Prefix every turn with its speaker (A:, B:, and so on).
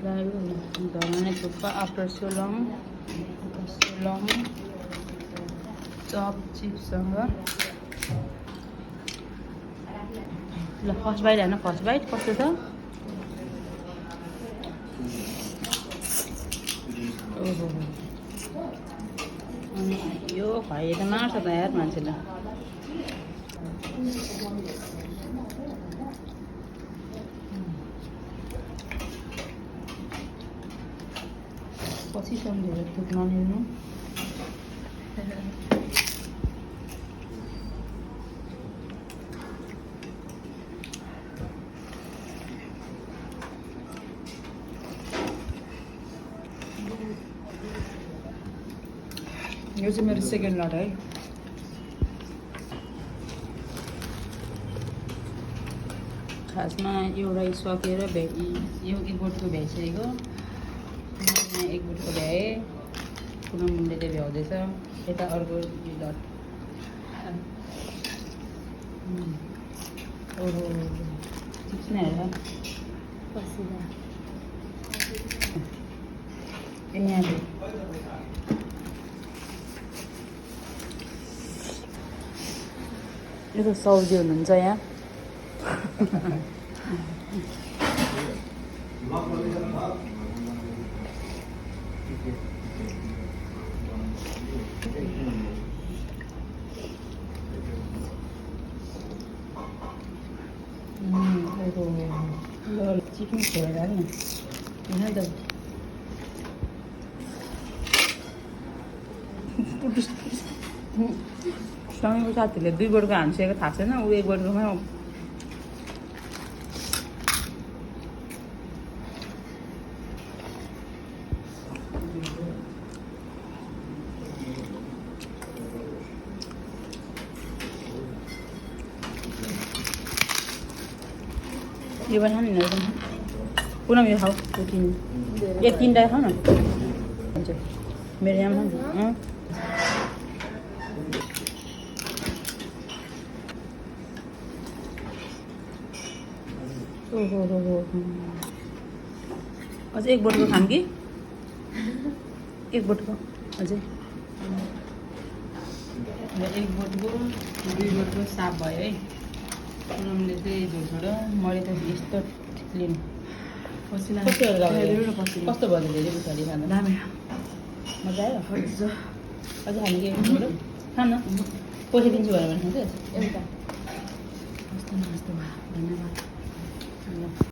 A: धराने thukpa after so लङ चप चिप्ससँग ल फर्स्ट बाइट होइन फर्स्ट बाइट कस्तो छ ओहो अनि यो खुवाए त मार्छ त यार मान्छेलाई पछि सम्झेर दुध नलिनु यो चाहिँ मेरो सेकेन्ड लट है खासमा एउटा सकेर यो एक बोटको भ्याइसकेको एक बोटको भ्याए पुनः मुन्डेले भ्याउँदैछ यता अर्को लट ओहो चिप्स नै हेर यहाँ यो त सब्जी हुनुहुन्छ यहाँ चिकन छोडेर नि यहाँ त सँगैको साथीले 2 बोटको हानिसकेको थाहा छैन ऊ 1 बोटकोमा यो पनि खानु नि पुनः यो खाऊ एक 3टा खाऊ न हुन्छ मेरो यहाँ खानु ओहो अझै 1 बोटको खाम कि 1 बोटको अझै 1 बोटको 2 बोटको साफ भयो है पुनमले चाहिँ झोल छोड्यो मैले त यस्तो लिनु पसिना कस्तो भयो धेरै पछाडि खाँदा दामी मजा आयो अझै खाने के खान पैसा दिन्छु भनेर खान्छ एउटा धन्यवाद